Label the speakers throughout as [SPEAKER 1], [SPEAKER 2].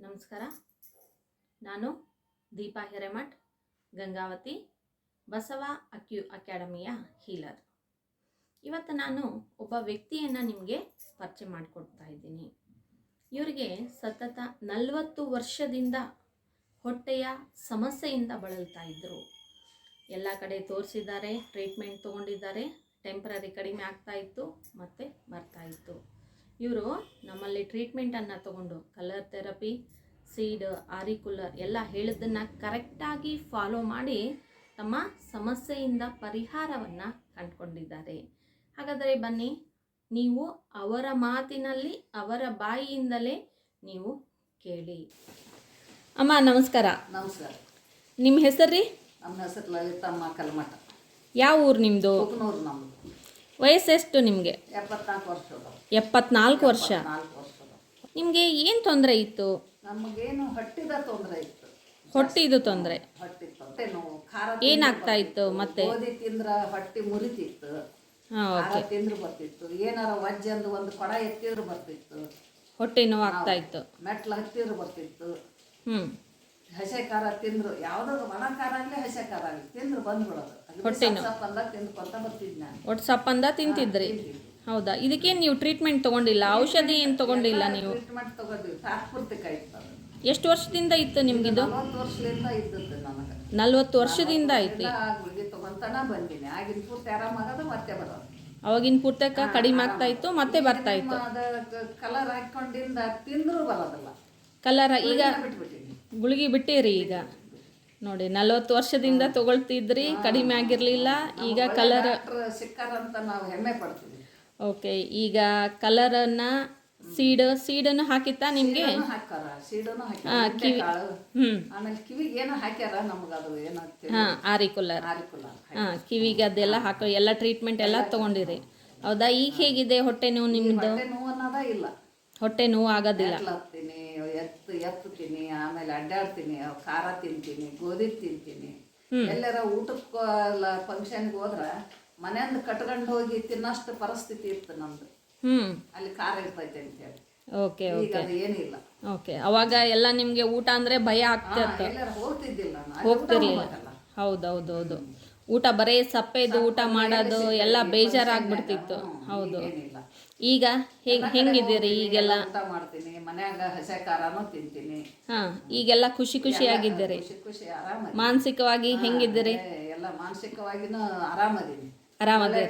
[SPEAKER 1] ನಮಸ್ಕಾರ. ನಾನು ದೀಪಾ ಹಿರೇಮಠ್, ಗಂಗಾವತಿ ಬಸವ ಅಕಾಡೆಮಿಯ ಹೀಲರ್. ಇವತ್ತು ನಾನು ಒಬ್ಬ ವ್ಯಕ್ತಿಯನ್ನು ನಿಮಗೆ ಪರಿಚಯ ಮಾಡಿಕೊಡ್ತಾ ಇದ್ದೀನಿ. ಇವರಿಗೆ ಸತತ 40 ವರ್ಷದಿಂದ ಹೊಟ್ಟೆಯ ಸಮಸ್ಯೆಯಿಂದ ಬಳಲ್ತಾ ಇದ್ದರು. ಎಲ್ಲ ಕಡೆ ತೋರಿಸಿದ್ದಾರೆ, ಟ್ರೀಟ್ಮೆಂಟ್ ತೊಗೊಂಡಿದ್ದಾರೆ. ಟೆಂಪ್ರರಿ ಕಡಿಮೆ ಆಗ್ತಾ ಇತ್ತು, ಮತ್ತೆ ಬರ್ತಾ ಇತ್ತು. ಇವರು ನಮ್ಮಲ್ಲಿ ಟ್ರೀಟ್ಮೆಂಟನ್ನು ತಗೊಂಡು ಕಲರ್ ಥೆರಪಿ, ಸೀಡ್, ಆರಿಕುಲರ್ ಎಲ್ಲ ಹೇಳಿದ್ದನ್ನು ಕರೆಕ್ಟಾಗಿ ಫಾಲೋ ಮಾಡಿ ತಮ್ಮ ಸಮಸ್ಯೆಯಿಂದ ಪರಿಹಾರವನ್ನು ಕಂಡುಕೊಂಡಿದ್ದಾರೆ. ಹಾಗಾದರೆ ಬನ್ನಿ, ನೀವು ಅವರ ಮಾತಿನಲ್ಲಿ, ಅವರ ಬಾಯಿಯಿಂದಲೇ ನೀವು ಕೇಳಿ. ಅಮ್ಮ ನಮಸ್ಕಾರ.
[SPEAKER 2] ನಮಸ್ಕಾರ.
[SPEAKER 1] ನಿಮ್ಮ ಹೆಸರು ರೀ?
[SPEAKER 2] ನಮ್ಮ ಹೆಸರು ಲಲಿತಮ್ಮ ಕಲ್ಮಠ.
[SPEAKER 1] ಯಾವ ಊರು ನಿಮ್ಮದು?
[SPEAKER 2] ನಮ್ಮದು.
[SPEAKER 1] ವಯಸ್ಸೆಷ್ಟು ನಿಮಗೆ?
[SPEAKER 2] 74 ವರ್ಷ.
[SPEAKER 1] 74 ವರ್ಷ. ನಿಮಗೆ ಏನು ತೊಂದರೆ ಇತ್ತು?
[SPEAKER 2] ನಮಗೇನು ಹೊಟ್ಟಿದ ತೊಂದರೆ ಇತ್ತು.
[SPEAKER 1] ಹೊಟ್ಟಿದು ತೊಂದರೆ?
[SPEAKER 2] ಹೊಟ್ಟೆ ನೋವು, ಖಾರ
[SPEAKER 1] ಏನಾಗ್ತಾ ಇತ್ತು? ಮತ್ತೆ
[SPEAKER 2] ಗೋಧಿ ತಿಂದ್ರೆ ಹೊಟ್ಟೆ ಮುರಿತಿತ್ತು, ಖಾರ ತಿಂದ್ರೆ ಬರ್ತಿತ್ತು, ಏನಾರ ವಜ್ಜಂದು ಒಂದು ಕೊಡ ಎತ್ತಿದ್ರೆ ಬರ್ತಿತ್ತು,
[SPEAKER 1] ಹೊಟ್ಟೆ ನೋವು ಆಗ್ತಾ ಇತ್ತು,
[SPEAKER 2] ಮೆಟ್ಲು ಹತ್ತಿದ್ರೆ ಬರ್ತಿತ್ತು.
[SPEAKER 1] ಹ್ಞೂ
[SPEAKER 2] ಹಸೆ ಖಾರ ತಿಂದ್ರು, ಯಾವುದಾದ್ರು ಒಣ ಖಾರ ಆಗಲಿ ಹಸೆ ಖಾರ ಆಗಲಿ ತಿಂದ್ರೆ ಬಂದ್ಬಿಡೋದು.
[SPEAKER 1] ಹೊಟ್ಟೆ ನೋವು
[SPEAKER 2] ಸಪ್ಪಂದ ತಿಂದ್ಕೊಂತ ಬರ್ತಿದ್ದೆ ನಾನು.
[SPEAKER 1] ಒಟ್ಟು ಸಪ್ಪಂದ ತಿಂತಿದ್ರಿ? ಹೌದಾ? ಇದಕ್ಕೇನು ನೀವು ಟ್ರೀಟ್ಮೆಂಟ್ ತೊಗೊಂಡಿಲ್ಲ? ಔಷಧಿ ಏನು ತೊಗೊಂಡಿಲ್ಲ ನೀವು?
[SPEAKER 2] ಟ್ರೀಟ್ಮೆಂಟ್ ತೊಗೊಂಡಿವಿ, ತಾತ್ಪೂರ್ತಿಕ ಇತ್ತು.
[SPEAKER 1] ಎಷ್ಟು ವರ್ಷದಿಂದ ಇತ್ತು ನಿಮಗಿದು?
[SPEAKER 2] 40 ವರ್ಷದಿಂದ ಇದ್ದದ್ದು ನನಗೆ.
[SPEAKER 1] 40 ವರ್ಷದಿಂದ ಐತಿ?
[SPEAKER 2] ಗುಳಿಗೆ ತೊಗೊಂತಾನ ಬಂದೀನಿ. ಆಗಿನ ಪೂರ್ತಿ ಆರಾಮಾಗದ ಮತ್ತೆ ಬರೋದು.
[SPEAKER 1] ಅವಾಗಿನ ಪೂರ್ತಕ ಕಡಿಮೆ ಆಗ್ತಾ ಇತ್ತು, ಮತ್ತೆ ಬರ್ತಾ ಇತ್ತು.
[SPEAKER 2] ಕಲರ್ ಹಾಕೊಂಡಿಂದ ತಿಂದ್ರೂ ಬರೋದಿಲ್ಲ.
[SPEAKER 1] ಕಲರ್ ಈಗ
[SPEAKER 2] ಬಿಟ್ಬಿಟ್ಟಿನಿ,
[SPEAKER 1] ಗುಳಿಗೆ ಬಿಟ್ಟಿರಿ. ಈಗ ನೋಡಿ, 40 ವರ್ಷದಿಂದ ತಗೊಳ್ತಿದ್ರಿ, ಕಡಿಮೆ ಆಗಿರಲಿಲ್ಲ. ಈಗ ಕಲರ್
[SPEAKER 2] ಸಿಕ್ಕಾರಂತ ನಾವು ಹೆಮ್ಮೆ ಪಡ್ತೀವಿ.
[SPEAKER 1] ಓಕೆ, ಈಗ ಕಲರನ್ನು ಸೀಡನ್ನು ಹಾಕಿತ್ತಾ ನಿಮಗೆ?
[SPEAKER 2] ಹಾಕಾರ ಸೀಡನ್ನು ಹಾಕ್ಯಾರ. ಆಮೇಲೆ ಕಿವಿಗೆ ಏನೋ ಹಾಕ್ಯಾರ ನಮ್ಗೆ, ಅದು ಏನೋ
[SPEAKER 1] ಆರಿಕುಲರ್. ಕಿವಿಗೆ ಅದೆಲ್ಲ ಹಾಕೋ ಎಲ್ಲ ಟ್ರೀಟ್ಮೆಂಟ್ ಎಲ್ಲ ತೊಗೊಂಡಿರಿ. ಹೌದಾ? ಈಗ ಹೇಗಿದೆ ಹೊಟ್ಟೆ ನೋವು ನಿಮ್ಮದು?
[SPEAKER 2] ಹೊಟ್ಟೆ ನೋವು ಅನ್ನೋದ ಇಲ್ಲ.
[SPEAKER 1] ಹೊಟ್ಟೆ ನೋವು ಆಗೋದಿಲ್ಲ?
[SPEAKER 2] ಹತ್ತೀನಿ, ಎತ್ತುತ್ತೀನಿ, ಆಮೇಲೆ ಅಡ್ಡಾಡ್ತೀನಿ, ಖಾರ ತಿಂತೀನಿ, ಗೋಧಿ ತಿಂತೀನಿ. ಎಲ್ಲಾರ ಊಟಕ್ಕೆ ಫಂಕ್ಷನ್ಗೆ ಹೋದ್ರೆ ಮನೆಯಿಂದ ಕಟ್ಕೊಂಡು ಹೋಗಿ ತಿನ್ನಷ್ಟು ಪರಿಸ್ಥಿತಿ ಇತ್ತು ನಮ್ದು. ಅಲ್ಲಿ ಖಾರ ಇರ್ತೈತೆ ಅಂತ ಹೇಳಿ.
[SPEAKER 1] ಓಕೆ
[SPEAKER 2] ಈಗ ಅದು ಏನಿಲ್ಲ.
[SPEAKER 1] ಓಕೆ, ಅವಾಗ ಎಲ್ಲ ನಿಮಗೆ ಊಟ ಅಂದರೆ ಭಯ ಆಗ್ತಿತ್ತು?
[SPEAKER 2] ಹೋಗ್ತಿದ್ದಿಲ್ಲ,
[SPEAKER 1] ಹೋಗ್ತಿರ್ಲಿಲ್ಲ. ಹೌದೌದೌದು. ಊಟ ಬರೀ ಸಪ್ಪೆದು ಊಟ ಮಾಡೋದು ಎಲ್ಲ ಬೇಜಾರಾಗ್ಬಿಡ್ತಿತ್ತು. ಹೌದು. ಈಗ ಹೆಂಗಿದ್ದೀರಿ ಈಗೆಲ್ಲ?
[SPEAKER 2] ಊಟ ಮಾಡ್ತೀನಿ, ಮನ್ಯಾಗ ಹಸೆ ಖಾರನೂ ತಿಂತೀನಿ.
[SPEAKER 1] ಈಗೆಲ್ಲ ಖುಷಿಯಾಗಿದ್ದೀರಿ?
[SPEAKER 2] ಖುಷಿ ಆರಾಮ.
[SPEAKER 1] ಮಾನಸಿಕವಾಗಿ ಹೆಂಗಿದ್ದೀರಿ?
[SPEAKER 2] ಎಲ್ಲ ಮಾನಸಿಕವಾಗಿನೂ ಆರಾಮದೀನಿ.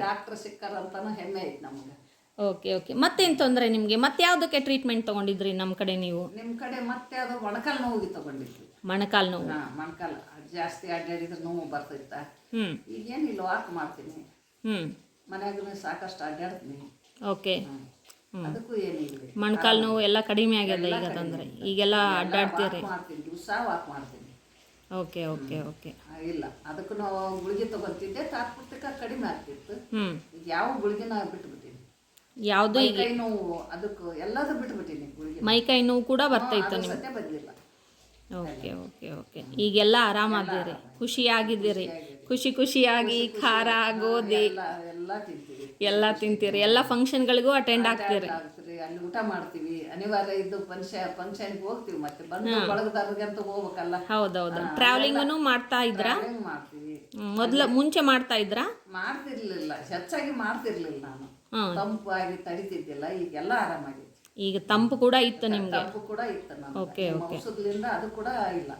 [SPEAKER 2] ಡಾಕ್ಟರ್ ಸಿಕ್ಕಾರಂತಾನು ಹೆಮ್ಮೆ ಐತಿ ನಮ್ಗೆ.
[SPEAKER 1] ಓಕೆ. ಮತ್ತೇನು ತೊಂದರೆ ನಿಮಗೆ? ಮತ್ತೆ ಯಾವುದಕ್ಕೆ ಟ್ರೀಟ್ಮೆಂಟ್ ತೊಗೊಂಡಿದ್ರಿ ನಮ್ಮ ಕಡೆ ನೀವು?
[SPEAKER 2] ನಿಮ್ಮ ಕಡೆ ಮತ್ತೆ ಅದು ಮೊಣಕಾಲು ನೋವಿಗೆ ತೊಗೊಂಡಿದ್ವಿ.
[SPEAKER 1] ಮೊಣಕಾಲು ನೋವು?
[SPEAKER 2] ಮೊಣಕಾಲು ಜಾಸ್ತಿ ಅಡ್ಡಾಡಿದ್ರೆ ನೋವು ಬರ್ತೈತ. ಈಗೇನಿಲ್ಲ, ವಾಕ್ ಮಾಡ್ತೀನಿ, ಮನ್ಯಾಗ ಸಾಕಷ್ಟು ಅಡ್ಡಾಡ್ತೀನಿ.
[SPEAKER 1] ಓಕೆ.
[SPEAKER 2] ಅದಕ್ಕೂ ಏನಿಲ್ಲ.
[SPEAKER 1] ಮೊಣಕಾಲು ನೋವು ಎಲ್ಲ ಕಡಿಮೆ ಆಗ್ಯದ ಈಗ? ತೊಂದರೆ ಈಗೆಲ್ಲ ಅಡ್ಡಾಡ್ತೀರಿ?
[SPEAKER 2] ಮಾಡ್ತೀನಿ, ದಿವಸ ವಾಕ್ ಮಾಡ್ತೀನಿ.
[SPEAKER 1] ಓಕೆ.
[SPEAKER 2] ಇಲ್ಲ, ಅದಕ್ಕೂ ನಾವು ಗುಳಿಗೆ ತಗೊಂತಿದ್ದೆ, ತಾತ್ಪೂರ್ತಿಕ ಕಡಿಮೆ ಆಗ್ತಿತ್ತು. ಈಗ ಯಾವ ಗುಳಿಗೆನ ಬಿಟ್ಬಿಟ್ಟಿನಿ.
[SPEAKER 1] ಯಾವುದು? ಈಗ
[SPEAKER 2] ಕೈ ನೋವು ಅದಕ್ಕೂ ಎಲ್ಲದೂ ಬಿಟ್ಬಿಟ್ಟಿನಿ. ಗುಳಿಗೆ
[SPEAKER 1] ಮೈಕೈ ನೋವು ಕೂಡ ಬರ್ತಾಯಿತ್ತು ನಿಮ್ಗೆ?
[SPEAKER 2] ಸದ್ಯ ಬಂದಿಲ್ಲ.
[SPEAKER 1] ಓಕೆ. ಈಗೆಲ್ಲ ಆರಾಮಾಗಿದ್ದೀರಿ, ಖುಷಿಯಾಗಿದ್ದೀರಿ? ಖುಷಿಯಾಗಿ ಖಾರ, ಗೋಧಿ ಎಲ್ಲ ತಿಂತೀರಿ? ಎಲ್ಲ ಫಂಕ್ಷನ್ಗಳಿಗೂ ಅಟೆಂಡ್ ಆಗ್ತೀರಿ?
[SPEAKER 2] ಅಲ್ಲಿ ಊಟ ಮಾಡ್ತೀವಿ, ಅನಿವಾರ್ಯ ಇದ್ದು ಫಂಕ್ಷನ್ಗೆ ಹೋಗ್ತೀವಿ, ಮತ್ತೆ ಬಂದು ಬಳಗದಾರ್ಗೆ ಅಂತ ಹೋಗ್ಬೇಕಲ್ಲ. ಹೌದೌದು.
[SPEAKER 1] ಟ್ರಾವೆಲಿಂಗನ್ನು ಮಾಡ್ತಾ ಇದ್ರಾ?
[SPEAKER 2] ಮಾಡ್ತೀವಿ.
[SPEAKER 1] ಮುಂಚೆ ಮಾಡ್ತಾ ಇದ್ರಾ?
[SPEAKER 2] ಮಾಡ್ತಿರ್ಲಿಲ್ಲ, ಹೆಚ್ಚಾಗಿ ಮಾಡ್ತಿರ್ಲಿಲ್ಲ ನಾನು. ತಂಪಾಗಿ ತಡಿತಿದ್ದಿಲ್ಲ. ಈಗೆಲ್ಲ ಆರಾಮಾಗಿ.
[SPEAKER 1] ಈಗ ತಂಪು ಕೂಡ ಇತ್ತು ನಿಮ್ಗೆ?
[SPEAKER 2] ತಂಪು ಕೂಡ ಇತ್ತು.
[SPEAKER 1] ಓಕೆ.
[SPEAKER 2] ಔಷಧದಿಂದ ಅದು ಕೂಡ ಇಲ್ಲ.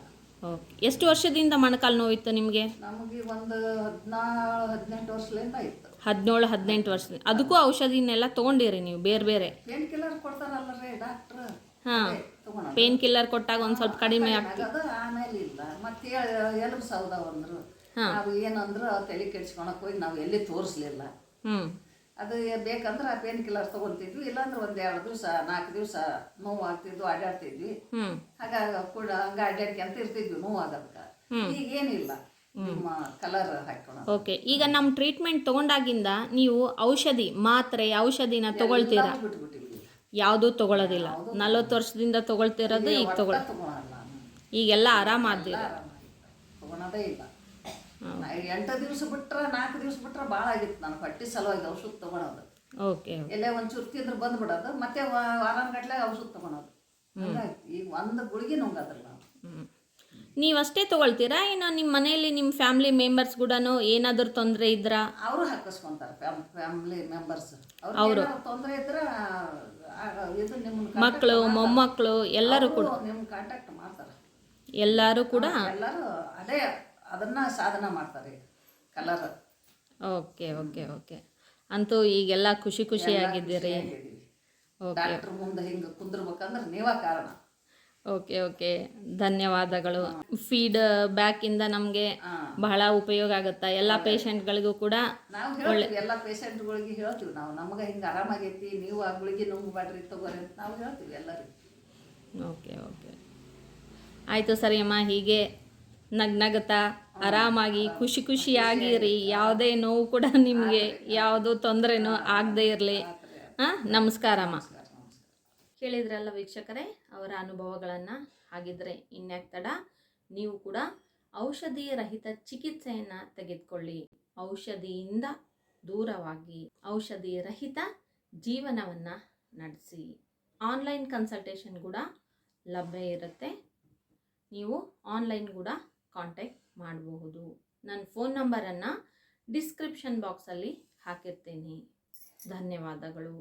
[SPEAKER 1] ಓಕೆ. ಎಷ್ಟು ವರ್ಷದಿಂದ ಮೊಣಕಾಲು ನೋವಿತ್ತು ನಿಮಗೆ?
[SPEAKER 2] ನಮಗೆ ಒಂದು 17-18 ವರ್ಷದಿಂದ ಇತ್ತು.
[SPEAKER 1] 17-18 ವರ್ಷ. ಅದಕ್ಕೂ ಔಷಧಿನೆಲ್ಲ ತೊಗೊಂಡಿರಿ ನೀವು ಬೇರೆ?
[SPEAKER 2] ಪೇನ್ ಕಿಲ್ಲರ್ ಕೊಡ್ತಾರಲ್ಲರೇ ಡಾಕ್ಟ್ರ್.
[SPEAKER 1] ಪೇನ್ ಕಿಲ್ಲರ್ ಕೊಟ್ಟಾಗ ಒಂದು ಸ್ವಲ್ಪ ಕಡಿಮೆ
[SPEAKER 2] ಆಗ್ತದೆ, ಆಮೇಲೆ ಇಲ್ಲ. ಮತ್ತೆ ಎಲುಬು ಸೌದವ್ ಅಂದ್ರು. ನಾವು ಏನಂದ್ರು ತಲೆ ಕೆಡ್ಸ್ಕೊಳಕ್ ಹೋಗಿ ನಾವು ಎಲ್ಲಿ ತೋರಿಸ್ಲಿಲ್ಲ. ಅದು ಬೇಕಂದ್ರೆ ಆ ಪೇನ್ ಕಿಲ್ಲರ್ ತಗೊಂತಿದ್ವಿ, ಇಲ್ಲಾಂದ್ರೆ 1-2 ದಿವಸ 4 ದಿವಸ ನೋವು ಆಗ್ತಿದ್ವು, ಅಡ್ಡಾಡ್ತಿದ್ವಿ. ಹಾಗಾಗಿ ಕೂಡ ಹಂಗ ಅಡ್ಡಾಡ್ಕೊಂತ ಇರ್ತಿದ್ವಿ ನೋವು ಆಗೋದಕ್ಕ. ಈಗೇನಿಲ್ಲ, ನಿಮ್ಮ ಕಲರ್ ಹಾಕೋಣ.
[SPEAKER 1] ಓಕೆ. ಈಗ ನಮ್ಮ ಟ್ರೀಟ್ಮೆಂಟ್ ತಗೊಂಡಾಗಿಂದ ನೀವು ಔಷಧಿನ ತಗೊಳ್ತೀರಾ? ಯಾವುದೂ ತಗೊಳ್ಳೋದಿಲ್ಲ? 40 ವರ್ಷದಿಂದ ತಗೊಳ್ತಿರೋದು ಈಗ
[SPEAKER 2] ತಗೊಳಲ್ಲ.
[SPEAKER 1] ಈಗೆಲ್ಲ ಆರಾಮಾದ್ದೀರಿ?
[SPEAKER 2] ತಗೊಳೋದೇ ಇಲ್ಲ. 8 ದಿವಸ ಬಿಟ್ರೆ 4 ದಿವಸ ಬಿಟ್ರೆ ಭಾಳ ಆಗಿತ್ತು ನಾನು ಹೊಟ್ಟೆ ಸಲುವಾಗಿ ಔಷಧ ತಗೊಳೋದು.
[SPEAKER 1] ಓಕೆ.
[SPEAKER 2] ಎಲ್ಲೇ ಒಂಚೂರು ತಿಂದ್ರೆ ಬಂದ್ಬಿಡೋದು, ಮತ್ತೆ ವಾರಾನ್ಗಟ್ಲೆ ಔಷಧ ತಗೊಳೋದು. ಈಗ ಒಂದು ಗುಳಿಗೆ ನುಂಗೋದಿಲ್ಲ ನಾವು.
[SPEAKER 1] ನೀವಷ್ಟೇ ತೊಗೊಳ್ತೀರಾ ಇನ್ನು ನಿಮ್ಮ ಮನೆಯಲ್ಲಿ ನಿಮ್ಮ ಫ್ಯಾಮಿಲಿ ಮೆಂಬರ್ಸ್ ಕೂಡ ಏನಾದರೂ ತೊಂದರೆ ಇದ್ರಾ?
[SPEAKER 2] ಅವರು ಹಾಕಿಸ್ಕೊಂತಾರೆ ಫ್ಯಾಮಿಲಿ ಮೆಂಬರ್ಸ್. ಅವ್ರಿಗೆ ತೊಂದರೆ ಇದ್ರೆ ಇದು ನಿಮ್ಮ
[SPEAKER 1] ಮಕ್ಕಳು ಮೊಮ್ಮಕ್ಕಳು ಎಲ್ಲರೂ ಕೂಡ
[SPEAKER 2] ನಿಮ್ಮ ಕಾಂಟ್ಯಾಕ್ಟ್ ಮಾಡ್ತಾರೆ.
[SPEAKER 1] ಎಲ್ಲರೂ ಕೂಡ
[SPEAKER 2] ಎಲ್ಲರೂ ಅದೇ ಅದನ್ನ ಸಾಧನ ಮಾಡ್ತಾರೆ ಕಲರ್.
[SPEAKER 1] Okay okay okay. ಅಂತೂ ಈಗೆಲ್ಲ ಖುಷಿ ಖುಷಿಯಾಗಿದ್ದೀರಿ.
[SPEAKER 2] ಡಾಕ್ಟ್ರ್ ಮುಂದೆ ಹಿಂಗೆ ಕುಂದ್ರಬೇಕಂದ್ರೆ ನೀವ ಕಾರಣ.
[SPEAKER 1] ಓಕೆ ಓಕೆ, ಧನ್ಯವಾದಗಳು. ಫೀಡ್ ಬ್ಯಾಕಿಂದ ನಮಗೆ ಬಹಳ ಉಪಯೋಗ ಆಗುತ್ತಾ ಎಲ್ಲ ಪೇಷಂಟ್ಗಳಿಗೂ ಕೂಡ?
[SPEAKER 2] ನಾವು ಹೇಳ್ತೀವಿ ಎಲ್ಲ ಪೇಷಂಟ್ಗಳಿಗೆ ಹೇಳ್ತೀವಿ ನಾವು, ನಮಗೆ ಹಿಂಗೆ ಆರಾಮಾಗೈತಿ, ನೀವು ಆ ಗುಳಿಗೆ ನುಂಗ್ಬೇಡ್ರಿ ತಗೋರಿ ಅಂತ ನಾವು ಹೇಳ್ತೀವಿ ಎಲ್ಲರಿಗೂ.
[SPEAKER 1] ಓಕೆ ಓಕೆ, ಆಯಿತು ಸರಿ ಅಮ್ಮ. ಹೀಗೆ ನಗ್ನಗುತ್ತಾ ಆರಾಮಾಗಿ ಖುಷಿ ಖುಷಿಯಾಗಿರಿ. ಯಾವುದೇ ನೋವು ಕೂಡ ನಿಮಗೆ ಯಾವುದೂ ತೊಂದರೆನೂ ಆಗದೇ ಇರಲಿ. ನಮಸ್ಕಾರಮ್ಮ. ಕೇಳಿದ್ರಲ್ಲ ವೀಕ್ಷಕರೇ ಅವರ ಅನುಭವಗಳನ್ನು. ಹಾಗಿದ್ರೆ ಇನ್ಯಾಕೆ ತಡ, ನೀವು ಕೂಡ ಔಷಧಿ ರಹಿತ ಚಿಕಿತ್ಸೆಯನ್ನು ತೆಗೆದುಕೊಳ್ಳಿ. ಔಷಧಿಯಿಂದ ದೂರವಾಗಿ ಔಷಧಿ ರಹಿತ ಜೀವನವನ್ನು ನಡೆಸಿ. ಆನ್ಲೈನ್ ಕನ್ಸಲ್ಟೇಷನ್ ಕೂಡ ಲಭ್ಯ ಇರುತ್ತೆ. ನೀವು ಆನ್ಲೈನ್ ಕೂಡ ಕಾಂಟ್ಯಾಕ್ಟ್ ಮಾಡಬಹುದು. ನನ್ನ ಫೋನ್ ನಂಬರನ್ನು ಡಿಸ್ಕ್ರಿಪ್ಷನ್ ಬಾಕ್ಸಲ್ಲಿ ಹಾಕಿರ್ತೀನಿ. ಧನ್ಯವಾದಗಳು.